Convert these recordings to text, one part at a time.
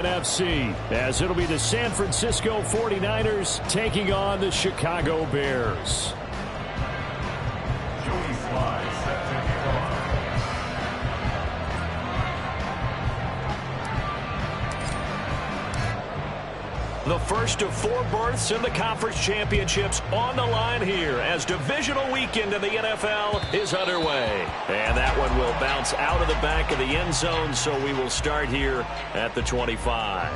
NFC, as it'll be the San Francisco 49ers taking on the Chicago Bears. Joey Slye set to kick off. The first of 4 berths in the conference championships on the line here as divisional weekend in the NFL is underway. And that one will bounce out of the back of the end zone, so we will start here at the 25.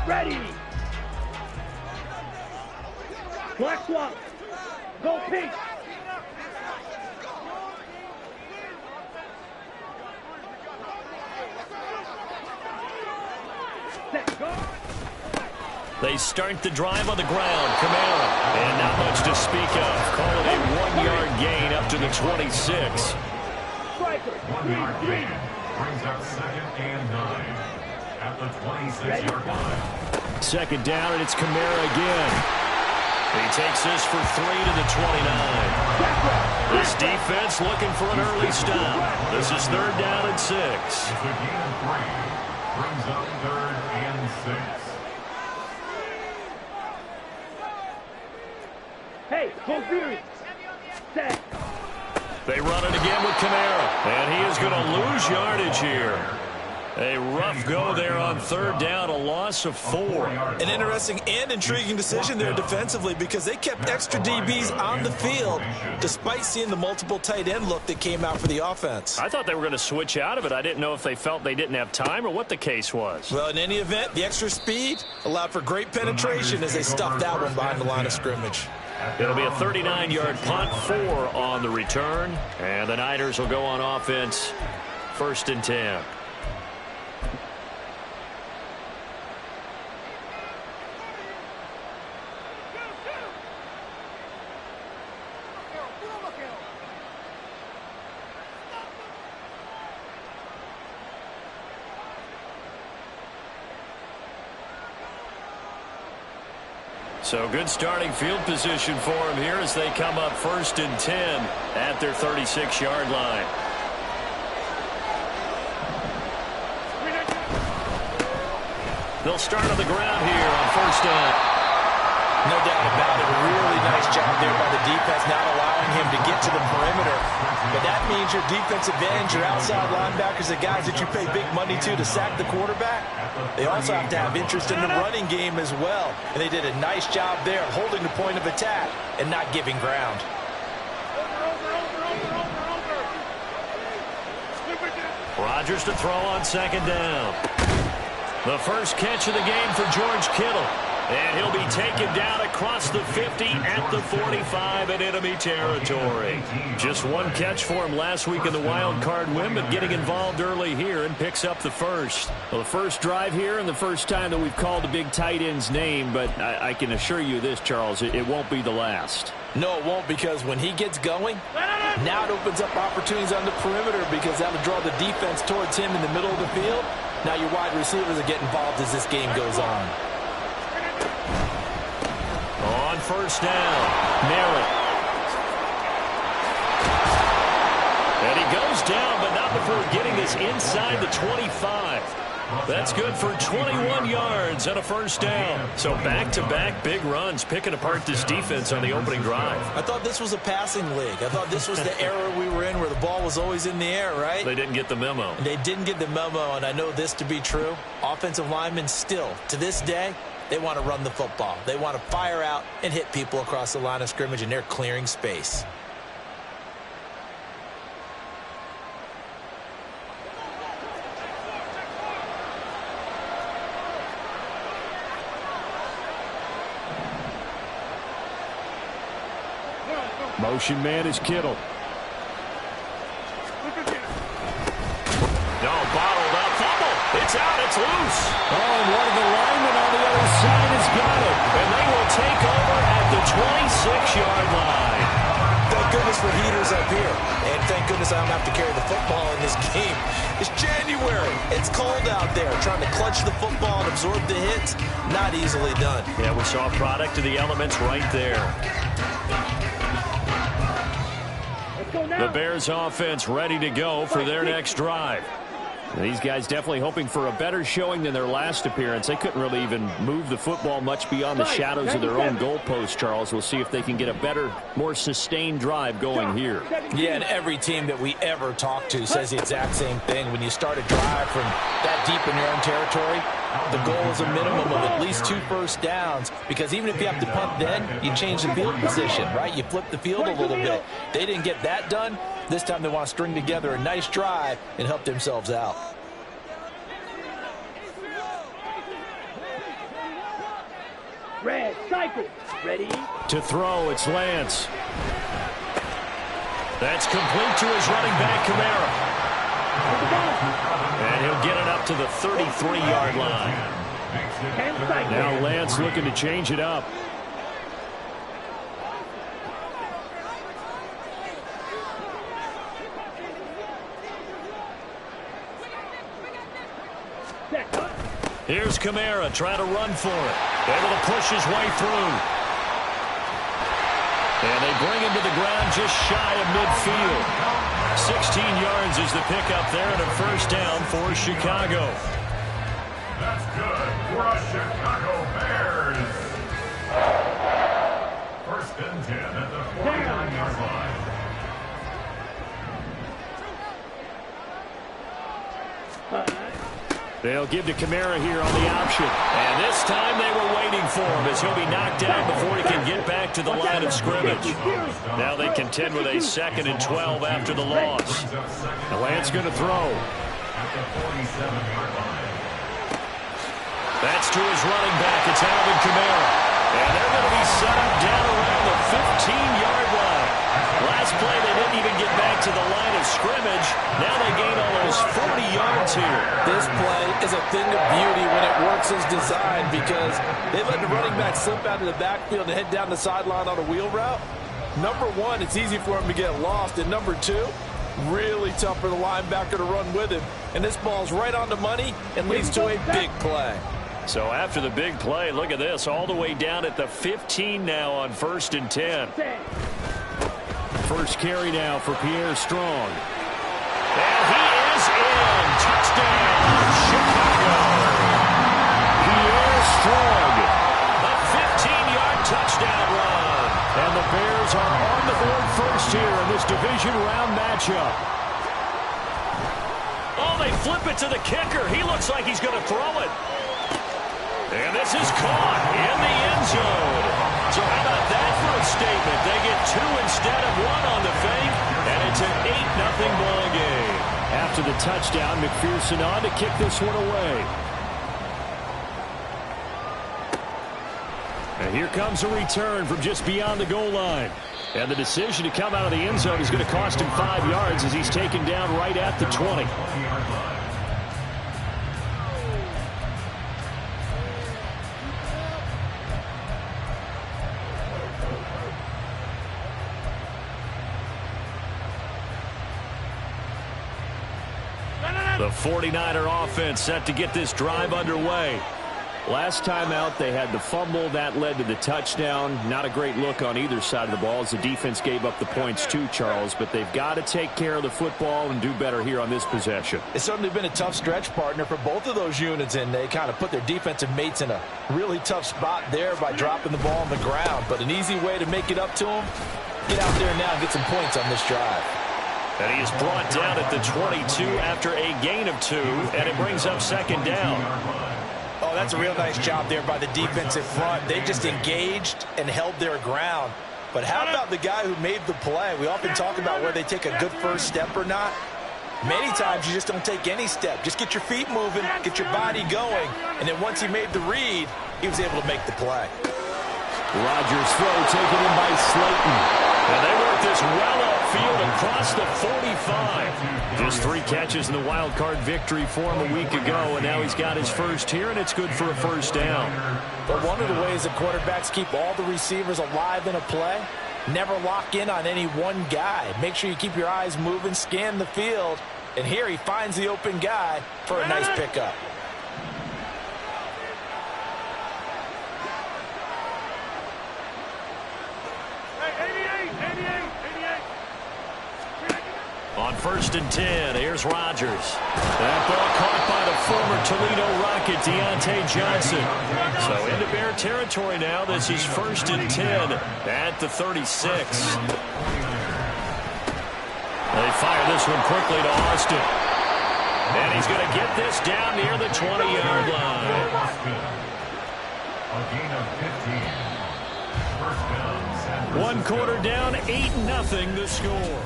Ready. Black swap. Go pink. They start the drive on the ground. Kamara. And not much to speak of. Call it a 1-yard gain up to the 26. 1-yard gain brings up 2nd and 9 at the 26-yard line. Second down, and it's Kamara again. He takes this for 3 to the 29. This defense looking for an early stop. This is 3rd down and 6. It's a gain of 3. Brings up 3rd and 6. Hey, go Fury. Set. They run it again with Kamara. And he is going to lose yardage here. A rough go there on 3rd down, a loss of 4. An interesting and intriguing decision there defensively because they kept extra DBs on the field despite seeing the multiple tight end look that came out for the offense. I thought they were going to switch out of it. I didn't know if they felt they didn't have time or what the case was. Well, in any event, the extra speed allowed for great penetration as they stuffed that one behind the line of scrimmage. It'll be a 39-yard punt, 4 on the return. And the Niners will go on offense, 1st and 10. So good starting field position for them here as they come up 1st and 10 at their 36-yard line. They'll start on the ground here on 1st down. No doubt about it. A really nice job there by the defense, not allowing him to get to the perimeter. But that means your defensive ends, your outside linebackers, the guys that you pay big money to sack the quarterback, they also have to have interest in the running game as well. And they did a nice job there holding the point of attack and not giving ground. Rodgers to throw on 2nd down. The first catch of the game for George Kittle. And he'll be taken down across the 50 at the 45 in enemy territory. Just one catch for him last week in the wild card win, but getting involved early here and picks up the first. Well, the first drive here and the first time that we've called a big tight end's name, but I can assure you this, Charles, it won't be the last. No, it won't, because when he gets going, now it opens up opportunities on the perimeter because that'll draw the defense towards him in the middle of the field. Now your wide receivers will get involved as this game goes on. On 1st down, Merritt. And he goes down, but not before getting this inside the 25. That's good for 21 yards and a 1st down. So back-to-back big runs, picking apart this defense on the opening drive. I thought this was a passing league. I thought this was the era we were in where the ball was always in the air, right? They didn't get the memo. They didn't get the memo, and I know this to be true. Offensive linemen still, to this day, they want to run the football. They want to fire out and hit people across the line of scrimmage, and they're clearing space. Motion man is Kittle. No, bottled up. Fumble. It's out. It's loose. Oh, and one of the linemen on the other side has got it. And they will take over at the 26-yard line. Thank goodness for heaters up here. And thank goodness I don't have to carry the football in this game. It's January. It's cold out there. Trying to clutch the football and absorb the hits, not easily done. Yeah, we saw a product of the elements right there. The Bears offense ready to go for their next drive. These guys definitely hoping for a better showing than their last appearance. They couldn't really even move the football much beyond the shadows of their own goalpost, Charles. We'll see if they can get a better, more sustained drive going here. Yeah, and every team that we ever talk to says the exact same thing. When you start a drive from that deep in your own territory, the goal is a minimum of at least 2 first downs, because even if you have to punt then, you change the field position, right? You flip the field a little bit. They didn't get that done. This time they want to string together a nice drive and help themselves out. Red, cycle. Ready? To throw, it's Lance. That's complete to his running back, Kamara. And he'll get it up to the 33-yard line. Now Lance looking to change it up. Here's Kamara trying to run for it. Able to push his way through. And they bring him to the ground just shy of midfield. 16 yards is the pickup there and a first down for Chicago. That's good for the Chicago Bears. First and 10 at the 49-yard line. They'll give to Kamara here on the option. And this time they were waiting for him as he'll be knocked down before he can get back to the line of scrimmage. Now they contend with a 2nd and 12 after the loss. And Lance going to throw. That's to his running back. It's Alvin Kamara. And they're going to be set up down around the 15-yard line. Last play, they didn't even get back to the line of scrimmage. Now they gain almost 40 yards here. This play is a thing of beauty when it works as designed, because they let the running back slip out of the backfield and head down the sideline on a wheel route. Number one, it's easy for him to get lost. And number two, really tough for the linebacker to run with him. And this ball's right on the money and leads to a big play. So after the big play, look at this, all the way down at the 15 now on 1st and 10. First carry now for Pierre Strong. And he is in. Touchdown, Chicago. Pierre Strong. A 15-yard touchdown run. And the Bears are on the board first here in this division round matchup. Oh, they flip it to the kicker. He looks like he's going to throw it. And this is caught in the end zone. So how about that for a statement? They get 2 instead of 1 on the fake, and it's an 8-0 ball game. After the touchdown, McPherson on to kick this one away. And here comes a return from just beyond the goal line. And the decision to come out of the end zone is going to cost him 5 yards as he's taken down right at the 20. The 49er offense set to get this drive underway. Last time out, they had the fumble. That led to the touchdown. Not a great look on either side of the ball as the defense gave up the points too, Charles. But they've got to take care of the football and do better here on this possession. It's certainly been a tough stretch, partner, for both of those units, and they kind of put their defensive mates in a really tough spot there by dropping the ball on the ground. But an easy way to make it up to them, get out there now and get some points on this drive. And he is brought down at the 22 after a gain of 2, and it brings up 2nd down. Oh, that's a real nice job there by the defensive front. They just engaged and held their ground. But how about the guy who made the play? We often talk about where they take a good first step or not. Many times you just don't take any step. Just get your feet moving, get your body going, and then once he made the read, he was able to make the play. Rodgers' throw taken in by Slayton. And they work this well upfield across the 45. Just 3 catches in the wild card victory for him a week ago, and now he's got his first here, and it's good for a first down. But one of the ways that quarterbacks keep all the receivers alive in a play Never lock in on any one guy. Make sure you keep your eyes moving, scan the field. And here he finds the open guy for a nice pickup. On 1st and 10, here's Rodgers. That ball caught by the former Toledo Rocket, Deontay Johnson. So into Bear territory now. This is 1st and 10 at the 36. They fire this one quickly to Austin. And he's going to get this down near the 20-yard line. A gain of 15. First down. 1 quarter down, 8-0 the score.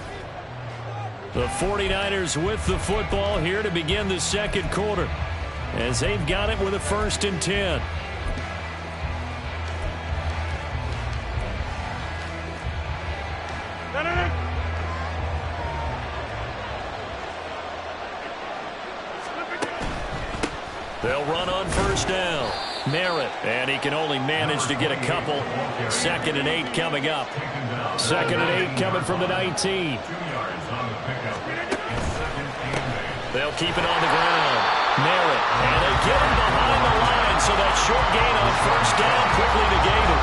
The 49ers with the football here to begin the second quarter, as they've got it with a 1st and 10. They'll run on 1st down. Merritt, and he can only manage to get a couple. 2nd and 8 coming up. 2nd and 8 coming from the 19. They'll keep it on the ground. Merritt, and they get him behind the line, so that short gain on 1st down quickly negated.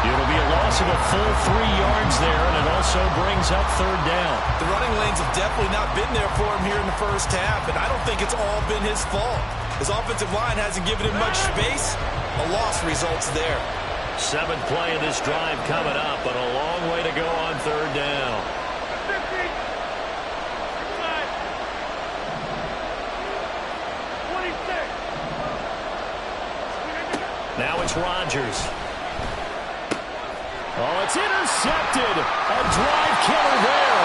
It'll be a loss of a full 3 yards there, and it also brings up 3rd down. The running lanes have definitely not been there for him here in the first half, and I don't think it's all been his fault. His offensive line hasn't given him much space. A loss results there. 7th play of this drive coming up, but a long way to go on 3rd down. Now it's Rodgers. Oh, it's intercepted. A drive killer there.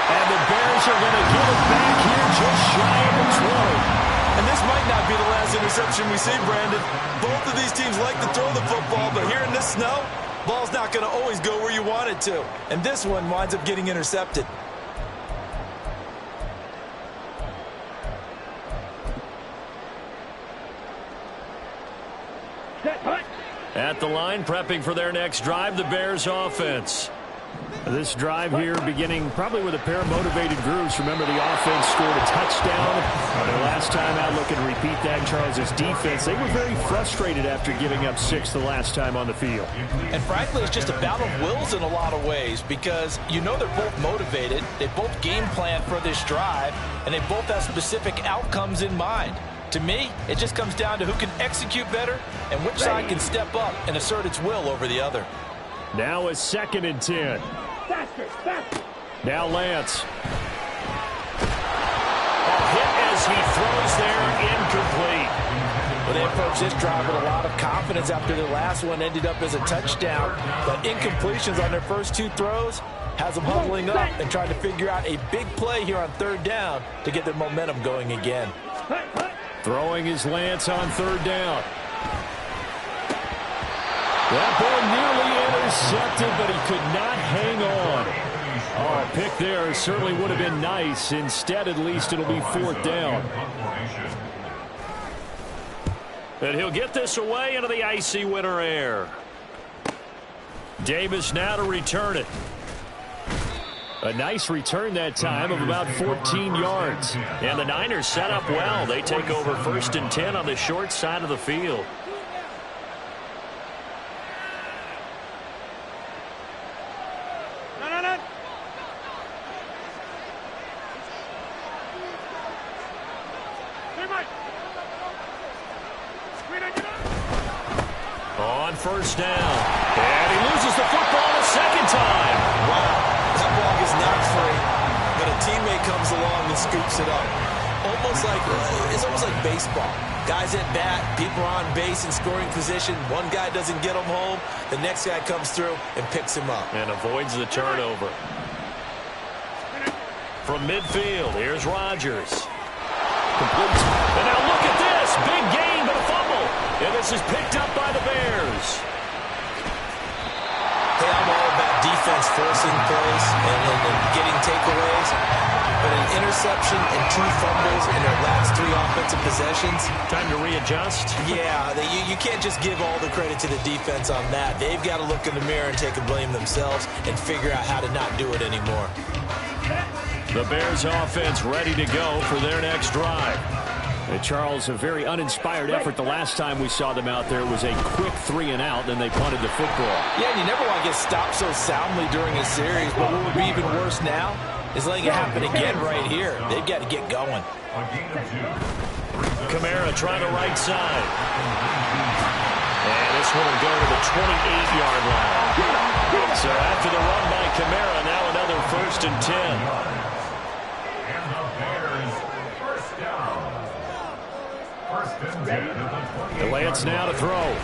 And the Bears are going to get it back here just shy of the 20. And this might not be the last interception we see, Brandon. Both of these teams like to throw the football, but here in this snow, ball's not going to always go where you want it to. And this one winds up getting intercepted. At the line, prepping for their next drive, the Bears offense. This drive here beginning probably with a pair of motivated groups. Remember, the offense scored a touchdown. Their last time out, looking to repeat that, Charles' defense. They were very frustrated after giving up 6 the last time on the field. And frankly, it's just a battle of wills in a lot of ways, because you know they're both motivated. They both game plan for this drive, and they both have specific outcomes in mind. To me, it just comes down to who can execute better and which side can step up and assert its will over the other. Now a 2nd and 10. Faster, faster. Now Lance. A hit as he throws there, incomplete. Well, they approach this drive with a lot of confidence after their last one ended up as a touchdown. But incompletions on their first 2 throws has them huddling up and trying to figure out a big play here on 3rd down to get their momentum going again. Throwing his Lance on 3rd down. That ball nearly intercepted, but he could not hang on. Oh, a pick there certainly would have been nice. Instead, at least, it'll be 4th down. And he'll get this away into the icy winter air. Davis now to return it. A nice return that time of about 14 yards. And the Niners set up well. They take over 1st and 10 on the short side of the field. On 1st down. And he loses the football a 2nd time. Wow, that ball gets knocked free, but a teammate comes along and scoops it up. It's almost like baseball. Guys at bat, people are on base in scoring position. One guy doesn't get him home, the next guy comes through and picks him up. And avoids the turnover. From midfield, here's Rodgers. Completes. And now look at this. Big gain, but a fumble. And this is picked up by the Bears. Hey, I'm all about defense forcing plays and getting takeaways. but an interception and 2 fumbles in their last 3 offensive possessions. Time to readjust. Yeah, you can't just give all the credit to the defense on that. They've got to look in the mirror and take a blame themselves and figure out how to not do it anymore. The Bears offense ready to go for their next drive. Charles, a very uninspired effort the last time we saw them out there. It was a quick 3 and out, then they punted the football. Yeah, and you never want to get stopped so soundly during a series, but what would be even worse now is letting it happen again right here. They've got to get going. Kamara trying to right side. And this one will go to the 28-yard line. So after the run by Kamara, now another 1st and 10. Lance now to throw.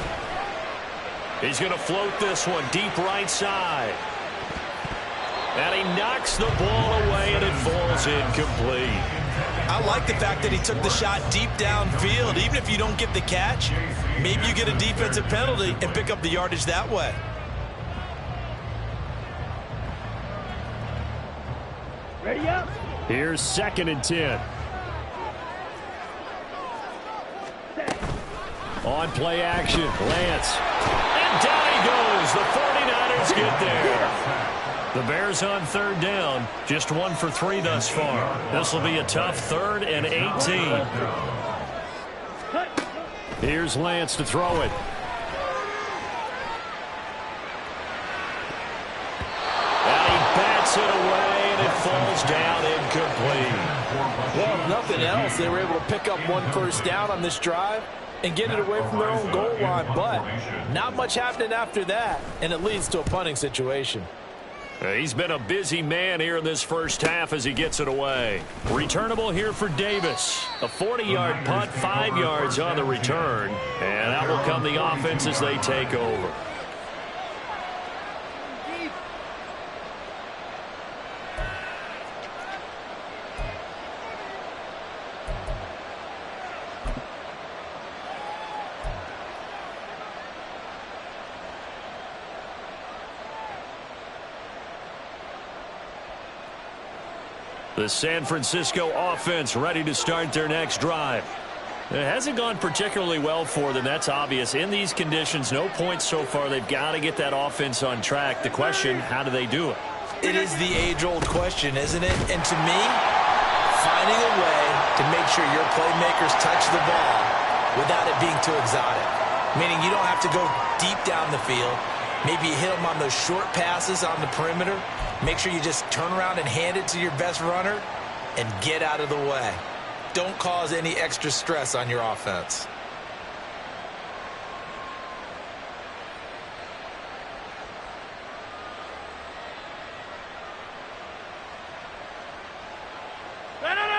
He's going to float this one deep right side. And he knocks the ball away, and it falls incomplete. I like the fact that he took the shot deep downfield. Even if you don't get the catch, maybe you get a defensive penalty and pick up the yardage that way. Ready up. Here's 2nd and 10. On play action, Lance. And down he goes. The 49ers get there. The Bears on 3rd down. Just 1 for 3 thus far. This will be a tough 3rd and 18. Here's Lance to throw it. And he bats it away, and it falls down incomplete. Well, if nothing else, they were able to pick up 1 first down on this drive and get it away from their own goal line, but not much happening after that, and it leads to a punting situation. He's been a busy man here in this first half as he gets it away. Returnable here for Davis. A 40-yard punt, 5 yards on the return, and that will come the offense as they take over. The San Francisco offense ready to start their next drive. It hasn't gone particularly well for them. That's obvious. In these conditions, no points so far. They've got to get that offense on track. The question, how do they do it? It is the age-old question, isn't it? And to me, finding a way to make sure your playmakers touch the ball without it being too exotic. Meaning you don't have to go deep down the field. Maybe you hit them on those short passes on the perimeter. Make sure you just turn around and hand it to your best runner and get out of the way. Don't cause any extra stress on your offense.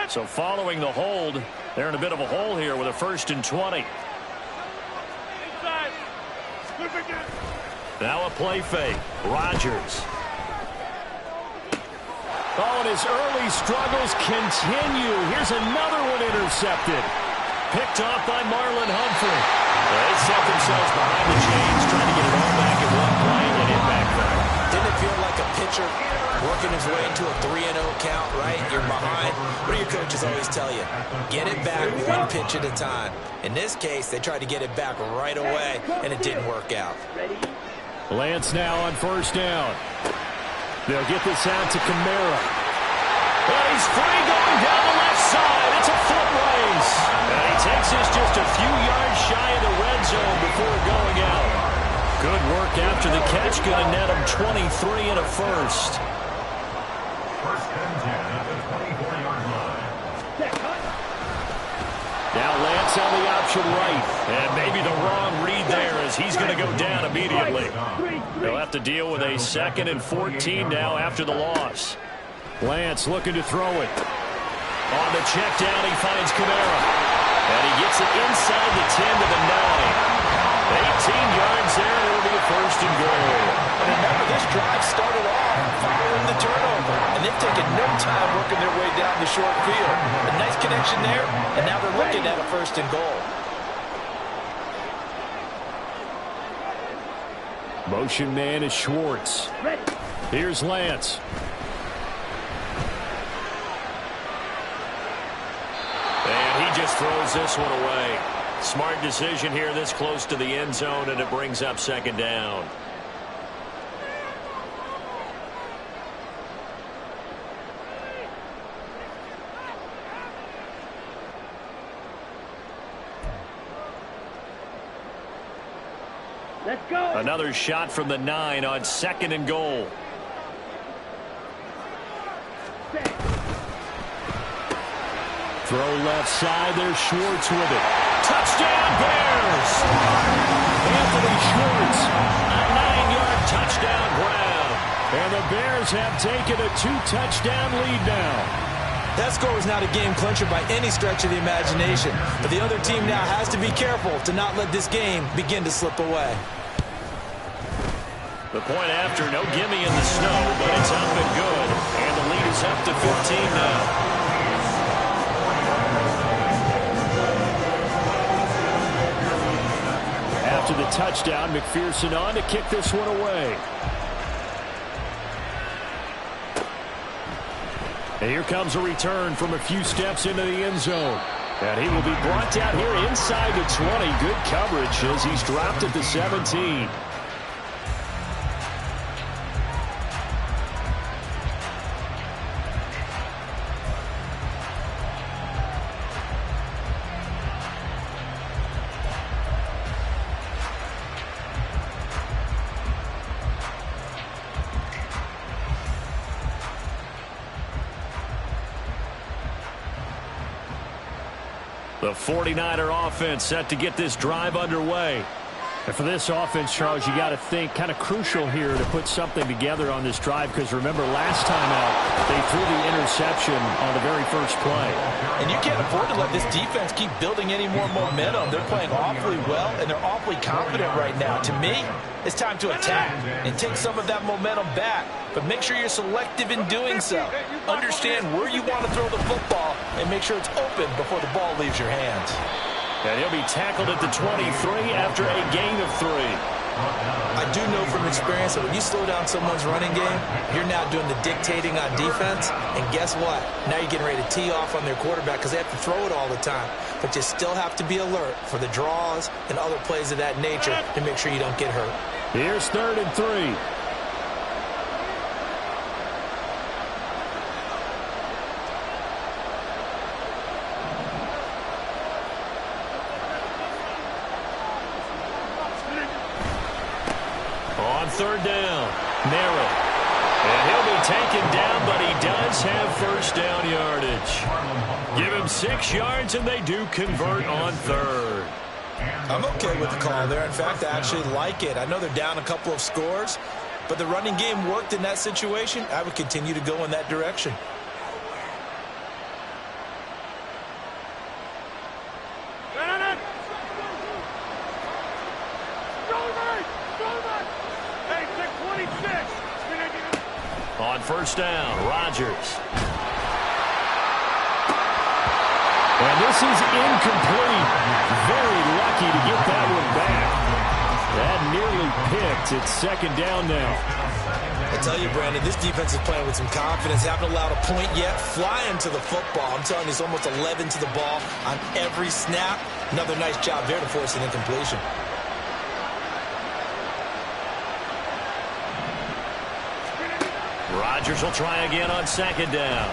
So following the hold, they're in a bit of a hole here with a 1st and 20. Now a play fake. Rodgers. Oh, and his early struggles continue. Here's another one intercepted. Picked off by Marlon Humphrey. They set themselves behind the chains, trying to get it all back in one play, and it backfired. Didn't it feel like a pitcher working his way into a 3-0 count, right? You're behind. What do your coaches always tell you? Get it back 1 pitch at a time. In this case, they tried to get it back right away, and it didn't work out. Lance now on 1st down. They'll get this out to Kamara. And he's free going down the left side. It's a foot race. And he takes us just a few yards shy of the red zone before going out. Good work after the catch. Going to net him 23 and a 1st. 1st and 10 at the 24-yard line. Now Lance on the option right. And maybe the wrong read there as he's going to go down immediately. They'll have to deal with a 2nd and 14 now after the loss. Lance looking to throw it. On the check down, he finds Kamara. And he gets it inside the 10 to the 9. 18 yards there. It'll be a 1st and goal. And remember, this drive started off following the turnover. And they've taken no time working their way down the short field. A nice connection there, and now they're looking at a 1st and goal. Motion man is Schwartz. Here's Lance. throws this one away. Smart decision here this close to the end zone, and it brings up second down. Let's go. Another shot from the 9 on 2nd and goal. Throw left side. There's Schwartz with it. Touchdown, Bears! Anthony Schwartz. A 9-yard touchdown grab. And the Bears have taken a 2-touchdown lead now. That score was not a game clincher by any stretch of the imagination. But the other team now has to be careful to not let this game begin to slip away. The point after, no gimme in the snow, but it's up and good. And the lead is up to 15 now. After the touchdown, McPherson on to kick this one away. And here comes a return from a few steps into the end zone. And he will be brought down here inside the 20. Good coverage as he's dropped at the 17. The 49er offense set to get this drive underway. And for this offense, Charles, you got to think kind of crucial here to put something together on this drive, because remember last time out they threw the interception on the very first play. And you can't afford to let this defense keep building any more momentum. They're playing awfully well, and they're awfully confident right now. To me, it's time to attack and take some of that momentum back. But make sure you're selective in doing so. Understand where you want to throw the football and make sure it's open before the ball leaves your hands. And he'll be tackled at the 23 after a gain of 3. I do know from experience that when you slow down someone's running game, you're now doing the dictating on defense. And guess what? Now you're getting ready to tee off on their quarterback because they have to throw it all the time. But you still have to be alert for the draws and other plays of that nature to make sure you don't get hurt. Here's 3rd and 3. On 3rd down, narrow. And he'll be taken down, but he does have first down yardage. Give him 6 yards, and they do convert on 3rd. I'm okay with the call there. In fact, I actually like it. I know they're down a couple of scores, but the running game worked in that situation. I would continue to go in that direction. On 1st down, Rodgers. And this is incomplete. Very lucky to get that one back. That nearly picked. It's 2nd down now. I tell you, Brandon, this defense is playing with some confidence. Haven't allowed a point yet. Flying to the football. I'm telling you, it's almost 11 to the ball on every snap. Another nice job there to force an incompletion. Rodgers will try again on 2nd down.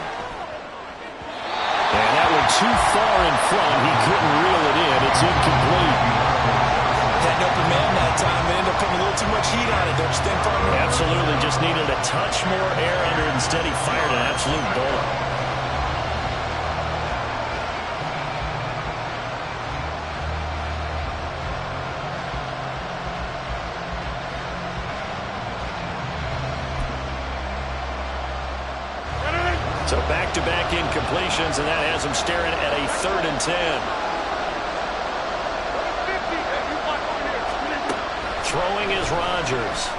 And that one too far in front. He couldn't reel it in. It's incomplete. Had an open man that time. They ended up putting a little too much heat on it, don't you think, partner? Absolutely. Just needed a touch more air under it. Instead, he fired an absolute bullet. So back-to-back incompletions, and that has him staring at a 3rd and 10. Throwing is Rodgers.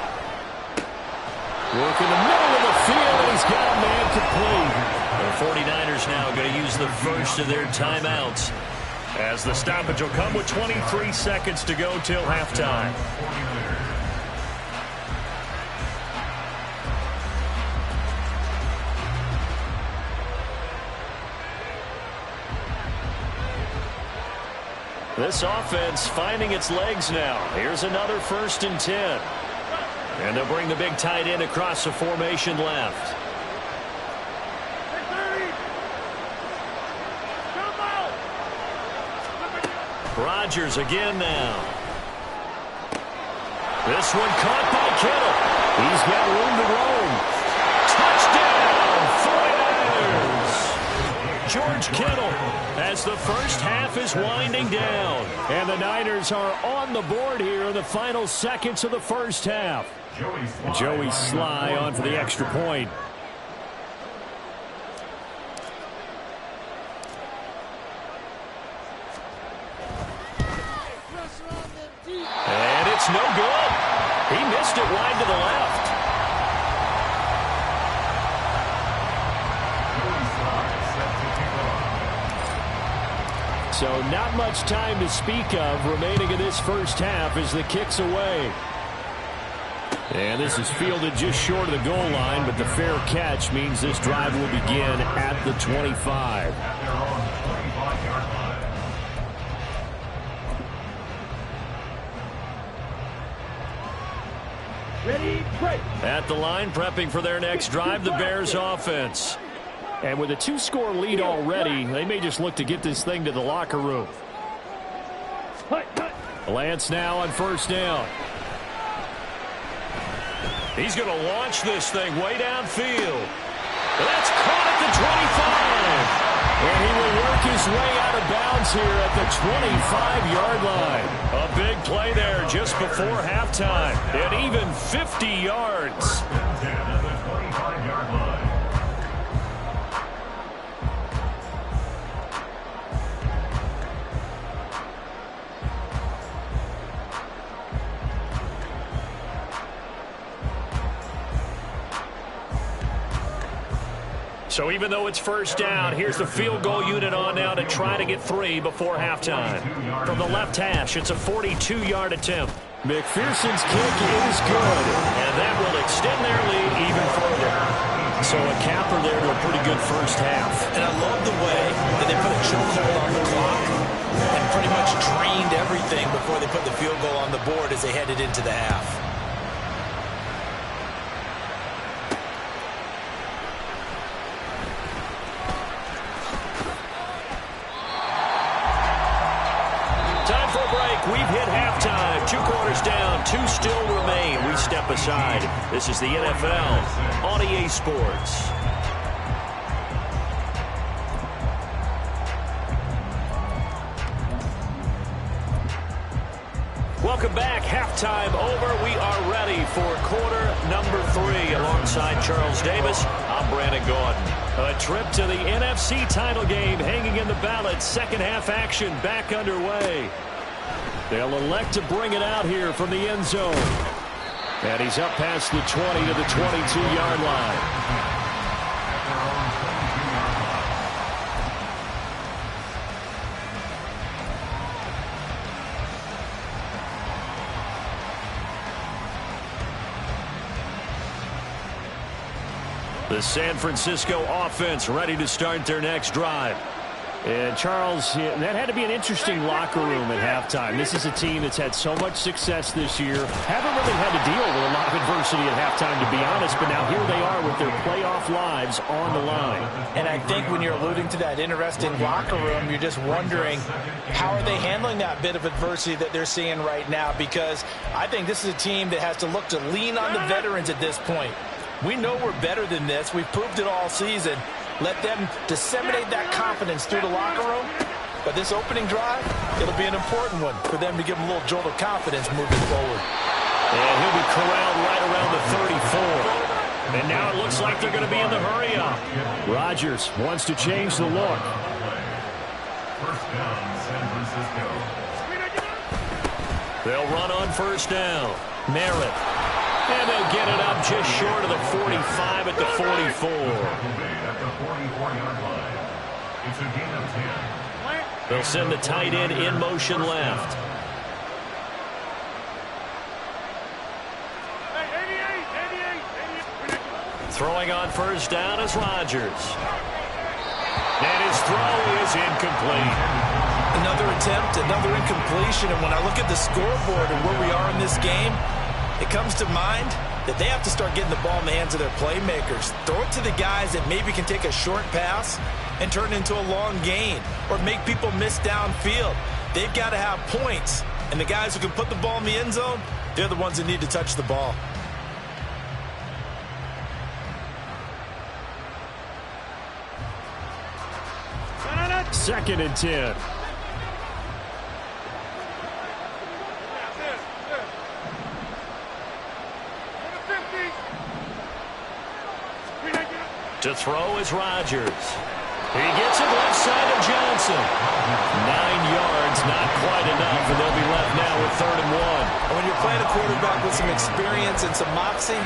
Work in the middle of the field, and he's got a man complete. The 49ers now going to use the first of their timeouts, as the stoppage will come with 23 seconds to go till halftime. This offense finding its legs now. Here's another 1st and 10. And they'll bring the big tight end across the formation left. Rodgers again now. This one caught by Kittle. He's got room to roam. Touchdown, 49ers. George Kittle as the first half is winding down. And the Niners are on the board here in the final seconds of the first half. Joey Sly on for the extra point. And it's no good. He missed it wide to the left. So not much time to speak of remaining in this first half as the kick's away. And this is fielded just short of the goal line, but the fair catch means this drive will begin at the 25. Ready, break. At the line, prepping for their next drive, the Bears offense. And with a 2-score lead already, they may just look to get this thing to the locker room. Lance now on 1st down. He's going to launch this thing way downfield. That's caught at the 25. And he will work his way out of bounds here at the 25-yard line. A big play there just before halftime. And even 50 yards. 10 at the 25-yard line. So even though it's 1st down, here's the field goal unit on now to try to get 3 before halftime. From the left hash, it's a 42-yard attempt. McPherson's kick is good. And that will extend their lead even further. So a capper there to a pretty good first half. And I love the way that they put a chokehold on the clock and pretty much drained everything before they put the field goal on the board as they headed into the half. We've hit halftime. 2 quarters down. 2 still remain. We step aside. This is the NFL on EA Sports. Welcome back. Halftime over. We are ready for quarter number 3. Alongside Charles Davis, I'm Brandon Gordon. A trip to the NFC title game hanging in the balance. Second half action back underway. They'll elect to bring it out here from the end zone. And he's up past the 20 to the 22-yard line. The San Francisco offense ready to start their next drive. And Charles, that had to be an interesting locker room at halftime. This is a team that's had so much success this year. Haven't really had to deal with a lot of adversity at halftime, to be honest. But now here they are with their playoff lives on the line. And I think when you're alluding to that interesting locker room, you're just wondering how are they handling that bit of adversity that they're seeing right now? Because I think this is a team that has to look to lean on the veterans at this point. We know we're better than this. We've proved it all season. Let them disseminate that confidence through the locker room. But this opening drive, it'll be an important one for them to give them a little jolt of confidence moving forward. And he'll be corralled right around the 34. And now it looks like they're going to be in the hurry-up. Rodgers wants to change the look. First down, San Francisco. They'll run on 1st down. Merritt. And they'll get it up just short of the 45 at the 44. At the 44-yard line. It's a gain of 10. They'll send the tight end in motion left. Throwing on 1st down is Rodgers. And his throw is incomplete. Another attempt, another incompletion, and when I look at the scoreboard and where we are in this game, it comes to mind that they have to start getting the ball in the hands of their playmakers. Throw it to the guys that maybe can take a short pass and turn it into a long gain or make people miss downfield. They've got to have points, and the guys who can put the ball in the end zone, they're the ones that need to touch the ball. Second and 10. To throw is Rodgers. He gets it left side of Johnson. 9 yards, not quite enough, and they'll be left now with 3rd and 1. When you're playing a quarterback with some experience and some moxie,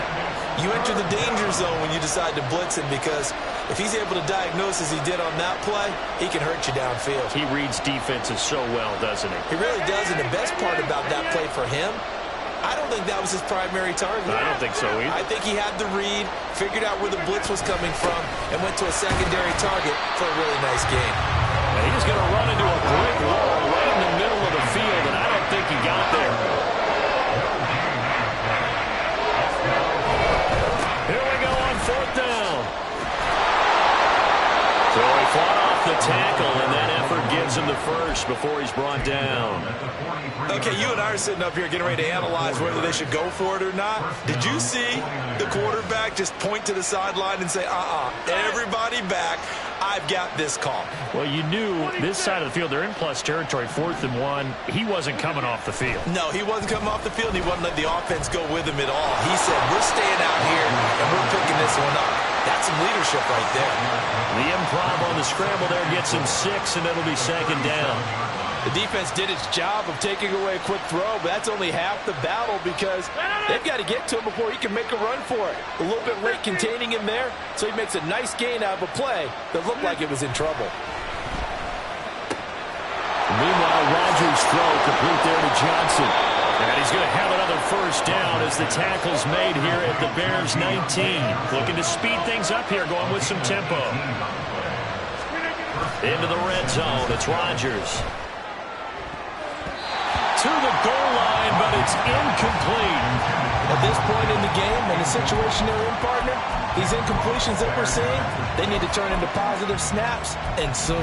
you enter the danger zone when you decide to blitz him, because if he's able to diagnose as he did on that play, he can hurt you downfield. He reads defenses so well, doesn't he? He really does, and the best part about that play for him, I don't think that was his primary target. I don't think so either. I think he had the read, figured out where the blitz was coming from, and went to a secondary target for a really nice gain. And he's going to run into a brick wall right in the middle of the field, and I don't think he got there. Here we go on 4th down. So he fought off the tackle, and that effort gives him the first before he's brought down. Okay, you and I are sitting up here getting ready to analyze whether they should go for it or not. Did you see the quarterback just point to the sideline and say, everybody back, I've got this call? Well, you knew this side of the field, they're in plus territory, 4th and 1. He wasn't coming off the field. No, he wasn't coming off the field, and he wasn't letting the offense go with him at all. He said, we're staying out here, and we're picking this one up. That's some leadership right there. The improv on the scramble there gets him 6, and it'll be 2nd down. The defense did its job of taking away a quick throw, but that's only half the battle, because they've got to get to him before he can make a run for it. A little bit late containing him there, so he makes a nice gain out of a play that looked like it was in trouble. Meanwhile, Rodgers' throw complete there to Johnson. And he's going to have another first down as the tackle's made here at the Bears 19. Looking to speed things up here, going with some tempo. Into the red zone, it's Rodgers. To the goal line, but it's incomplete. At this point in the game, in the situation they're in, partner, these incompletions that we're seeing, they need to turn into positive snaps, and soon.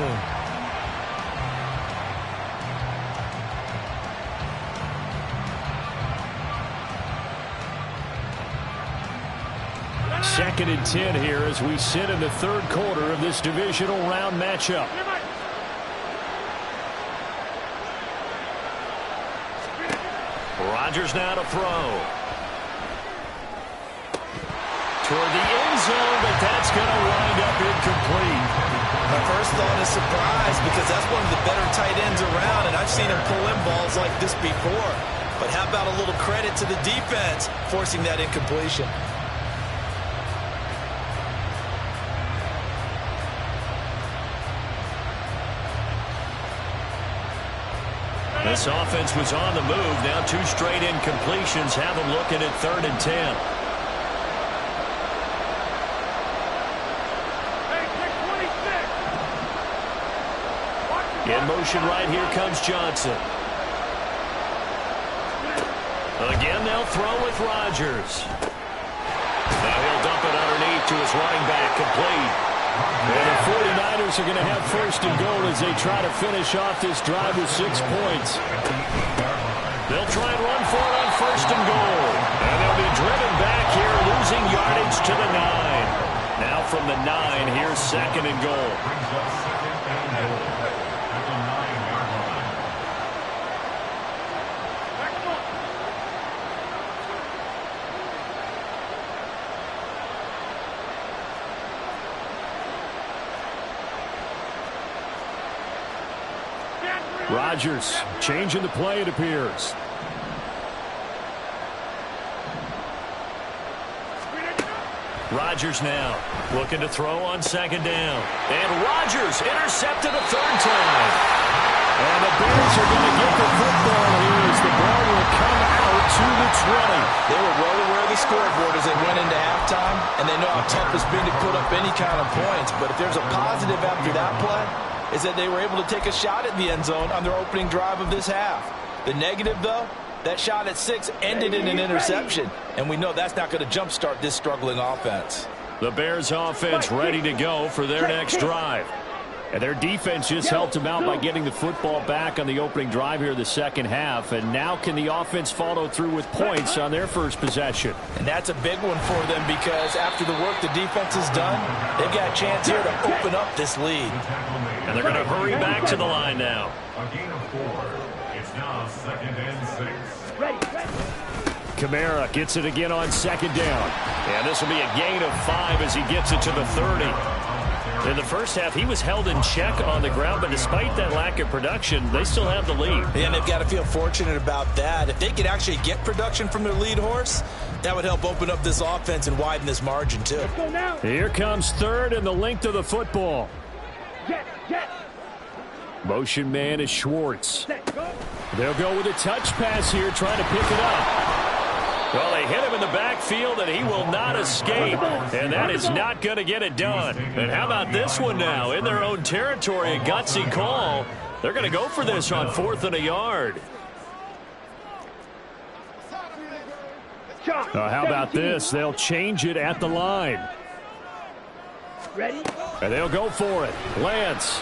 Second and 10 here as we sit in the 3rd quarter of this divisional round matchup. Rodgers now to throw. Toward the end zone, but that's going to wind up incomplete. My first thought is surprise, because that's one of the better tight ends around, and I've seen him pull in balls like this before. But how about a little credit to the defense forcing that incompletion? This offense was on the move. Now 2 straight incompletions have them looking at 3rd and 10. In motion right here comes Johnson. Again, they'll throw with Rodgers. Now he'll dump it underneath to his running back, complete. And the 49ers are going to have 1st and goal as they try to finish off this drive with 6 points. They'll try and run for it on 1st and goal. And they'll be driven back here, losing yardage to the 9. Now from the 9, here's 2nd and goal. Rodgers changing the play, it appears. Rodgers now looking to throw on 2nd down. And Rodgers intercepted a 3rd time. And the Bears are going to get the football here as the ball will come out to the 20. They were well aware of the scoreboard as they went into halftime, and they know how tough it's been to put up any kind of points. But if there's a positive after that play, is that they were able to take a shot at the end zone on their opening drive of this half. The negative, though, that shot at 6 ended in an interception, and we know that's not going to jumpstart this struggling offense. The Bears offense ready to go for their next drive. And their defense just helped them out by getting the football back on the opening drive here in the second half. And now can the offense follow through with points on their first possession? And that's a big one for them because after the work the defense has done, they've got a chance here to open up this lead. And they're going to hurry back to the line now. A gain of 4. It's now 2nd and 6. Kamara gets it again on second down. And this will be a gain of 5 as he gets it to the 30. In the first half, he was held in check on the ground, but despite that lack of production, they still have the lead. And they've got to feel fortunate about that. If they could actually get production from their lead horse, that would help open up this offense and widen this margin, too. Let's go now. Here comes third and the length of the football. Jet. Motion man is Schwartz. Set, go. They'll go with a touch pass here, trying to pick it up. Well, they hit him in the backfield, and he will not escape. And that is not going to get it done. And how about this one now? In their own territory, a gutsy call. They're going to go for this on 4th and a yard. How about this? They'll change it at the line. Ready? And they'll go for it. Lance.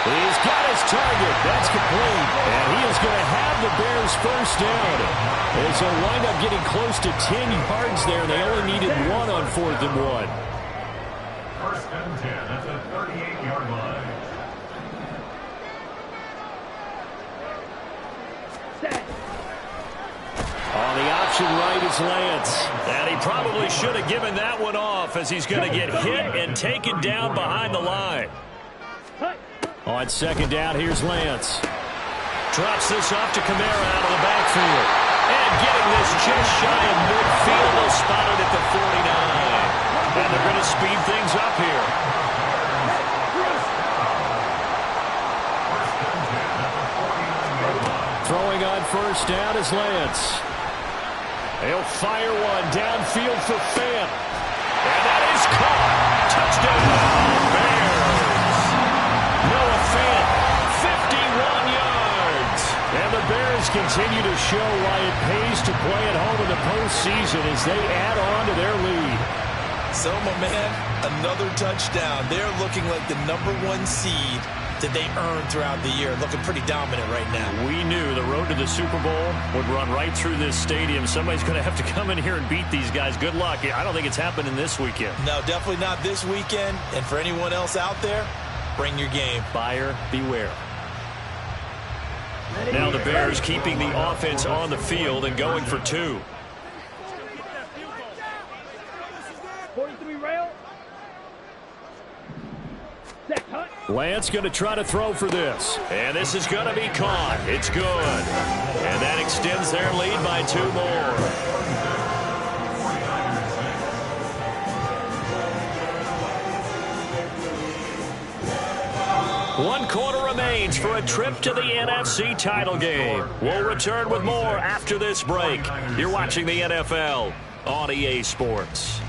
He's got his target. That's complete. And he is going to have the Bears first down. As they'll wind up getting close to 10 yards there. They only needed 1 on 4th and 1. 1st and 10 at the 38-yard line. Set. On the option right is Lance. And he probably should have given that one off as he's going to get hit and taken down behind the line. On second down, here's Lance. Drops this off to Kamara out of the backfield. And getting this just shy of midfield. They'll spot it at the 49. And they're going to speed things up here. Throwing on first down is Lance. He'll fire one downfield for Fant. And that is caught. Touchdown, Bears. Noah Fant, 51 yards. And the Bears continue to show why it pays to play at home in the postseason as they add on to their lead. So, my man, another touchdown. They're looking like the #1 seed that they earned throughout the year. Looking pretty dominant right now. We knew the road to the Super Bowl would run right through this stadium. Somebody's going to have to come in here and beat these guys. Good luck. I don't think it's happening this weekend. No, definitely not this weekend. And for anyone else out there, bring your game. Buyer beware. Now the Bears keeping the offense on the field and going for 2. 43 rail. Set, cut. Lance going to try to throw for this. And this is going to be caught. It's good. And that extends their lead by 2 more. One quarter remains for a trip to the NFC title game. We'll return with more after this break. You're watching the NFL on EA Sports.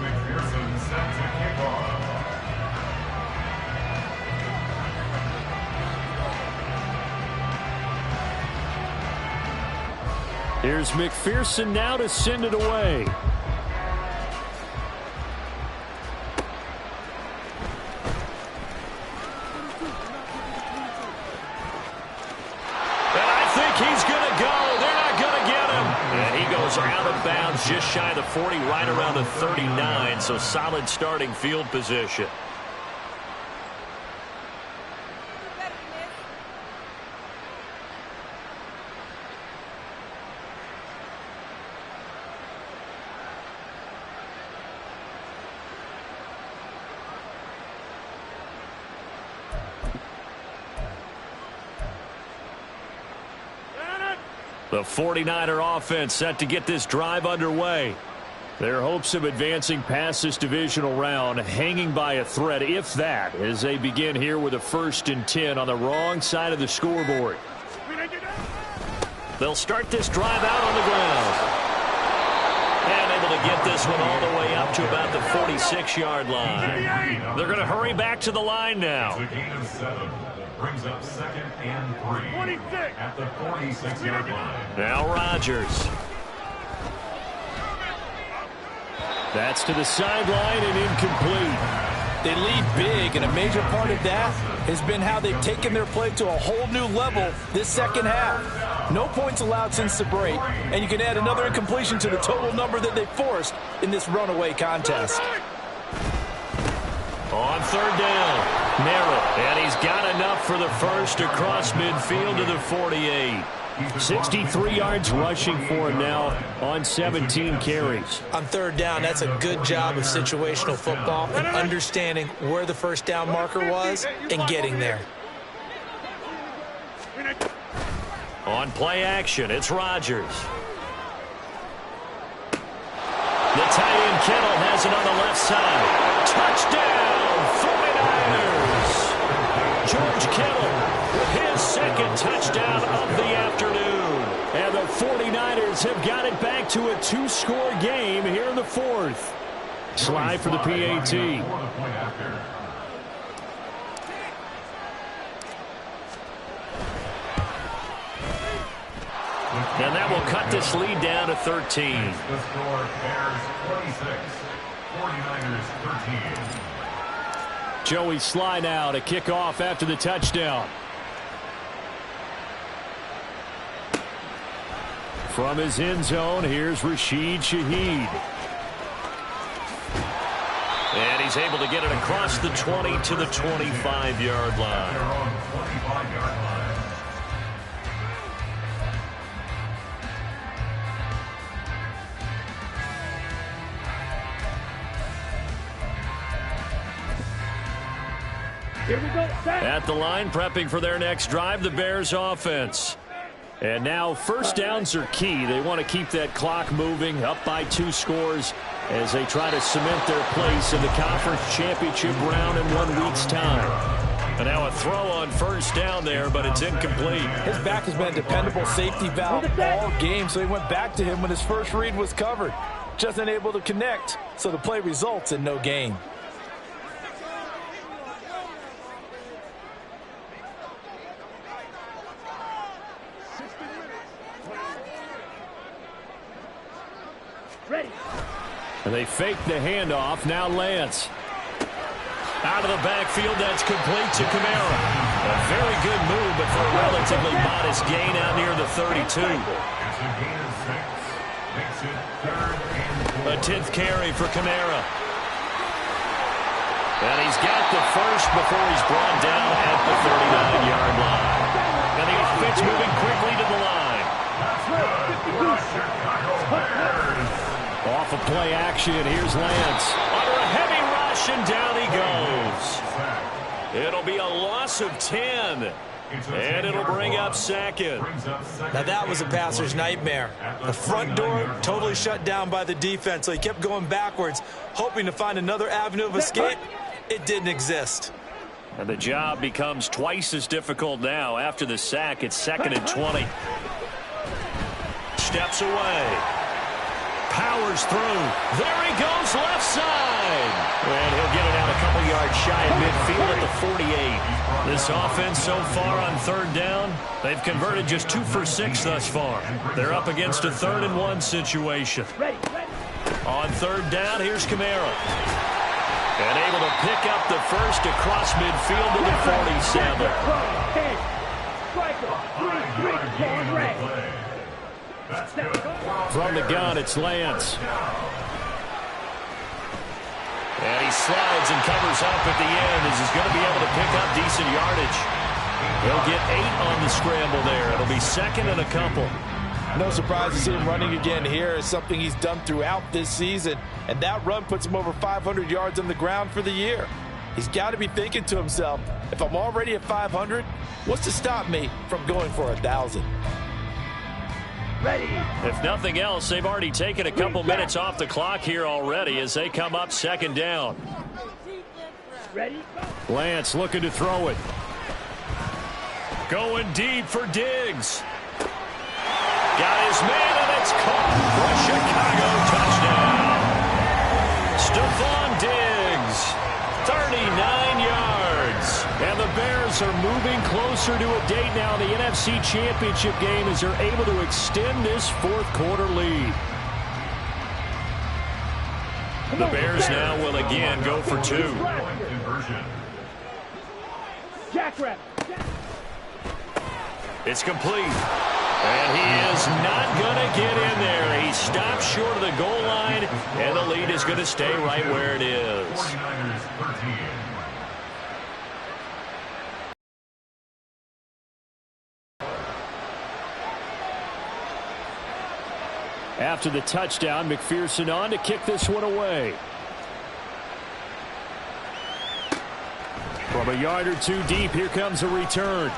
McPherson set to kick off. Here's McPherson now to send it away. He's going to go. They're not going to get him. And he goes out of bounds just shy of the 40, right around the 39. So solid starting field position. The 49er offense set to get this drive underway. Their hopes of advancing past this divisional round hanging by a thread, if that, as they begin here with a 1st and 10 on the wrong side of the scoreboard. They'll start this drive out on the ground. And able to get this one all the way up to about the 46-yard line. They're going to hurry back to the line now. It's a gain of 7. Brings up 2nd and 3 at the 46-yard line. Now Rodgers. That's to the sideline and incomplete. They lead big, and a major part of that has been how they've taken their play to a whole new level this second half. No points allowed since the break, and you can add another incompletion to the total number that they forced in this runaway contest. On 3rd down, Merritt, and he's got enough for the first across midfield to the 48. 63 yards rushing for him now on 17 carries. On 3rd down, that's a good job of situational football and understanding where the first down marker was and getting there. On play action, it's Rodgers. The tight end Kittle has it on the left side. Touchdown, 49ers! George Kittle with his second touchdown of the afternoon. And the 49ers have got it back to a 2-score game here in the 4th. Slide for the PAT. And that will cut this lead down to 13. The score, Bears 26, 49ers 13. Joey Sly now to kick off after the touchdown. From his end zone, here's Rashid Shaheed. And he's able to get it across the 20 to the 25-yard line. They're on 25-yard line. Here we go. Set. At the line, prepping for their next drive, the Bears offense. And now first downs are key. They want to keep that clock moving, up by 2 scores as they try to cement their place in the conference championship round in 1 week's time. And now a throw on first down there, but it's incomplete. His back has been a dependable safety valve all game, so he went back to him when his first read was covered. Just unable to connect, so the play results in no gain. Ready. And they fake the handoff. Now Lance. Out of the backfield, that's complete to Kamara. A very good move, but for a relatively modest gain out near the 32. It's a gain of 6. Makes it 3rd and 4. A 10th carry for Kamara. And he's got the first before he's brought down at the 39-yard line. And the offense moving quickly to the line. Off of play action, here's Lance. Under a heavy rush, and down he goes. It'll be a loss of 10. And it'll bring up 2nd. Now that was a passer's nightmare. The front door totally shut down by the defense, so he kept going backwards, hoping to find another avenue of escape. It didn't exist. And the job becomes twice as difficult now. After the sack, it's 2nd and 20. Steps away. Powers through. There he goes, left side. And he'll get it out a couple yards shy of midfield at the 48. This offense so far on 3rd down, they've converted just 2 for 6 thus far. They're up against a 3rd and 1 situation. Ready. Ready. On 3rd down, here's Kamara. And able to pick up the first across midfield to the 47. From the gun, it's Lance. And he slides and covers up at the end as he's going to be able to pick up decent yardage. He'll get 8 on the scramble there. It'll be 2nd and a couple. No surprise to see him running again here. It's something he's done throughout this season. And that run puts him over 500 yards on the ground for the year. He's got to be thinking to himself, if I'm already at 500, what's to stop me from going for 1,000? Ready. If nothing else, they've already taken a couple minutes off the clock here already as they come up 2nd down. Ready. Lance looking to throw it. Going deep for Diggs. Got his man, and it's caught for a Chicago touchdown. Stephon Diggs, 39 yards. And the Bears are moving closer to a date now in the NFC Championship game as they're able to extend this fourth-quarter lead. The Bears now will again go for two. Jackrabbit. It's complete. And he is not going to get in there. He stops short of the goal line, and the lead is going to stay right where it is. 49ers 13. After the touchdown, McPherson on to kick this one away. From a yard or two deep, here comes a return.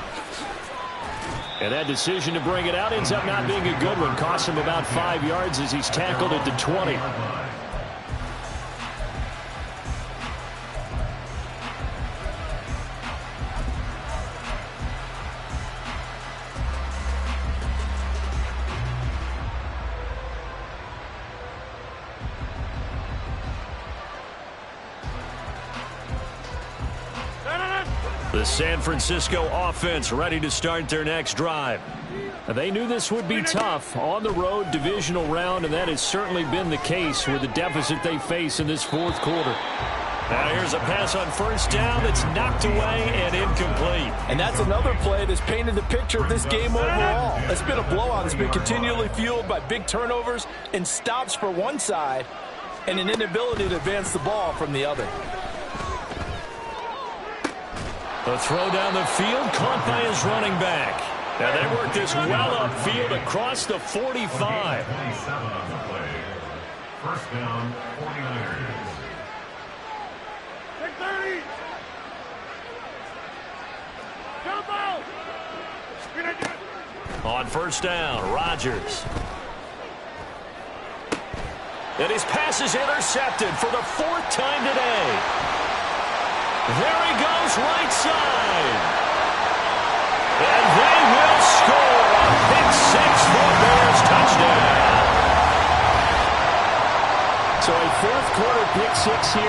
And that decision to bring it out ends up not being a good one. Costs him about 5 yards as he's tackled at the 20. The San Francisco offense ready to start their next drive. They knew this would be tough on the road divisional round, and that has certainly been the case with the deficit they face in this fourth quarter. Now here's a pass on first down that's knocked away and incomplete. And that's another play that's painted the picture of this game overall. It's been a blowout that's been continually fueled by big turnovers and stops for one side and an inability to advance the ball from the other. The throw down the field caught by his running back. Now they work this well upfield across the 45. 27 on the play. First down, 49ers. 30. Jump out. On first down, Rodgers. And his pass is intercepted for the fourth time today. There he goes, right side. And they will score a pick six for Bears touchdown. So a fourth quarter pick six here.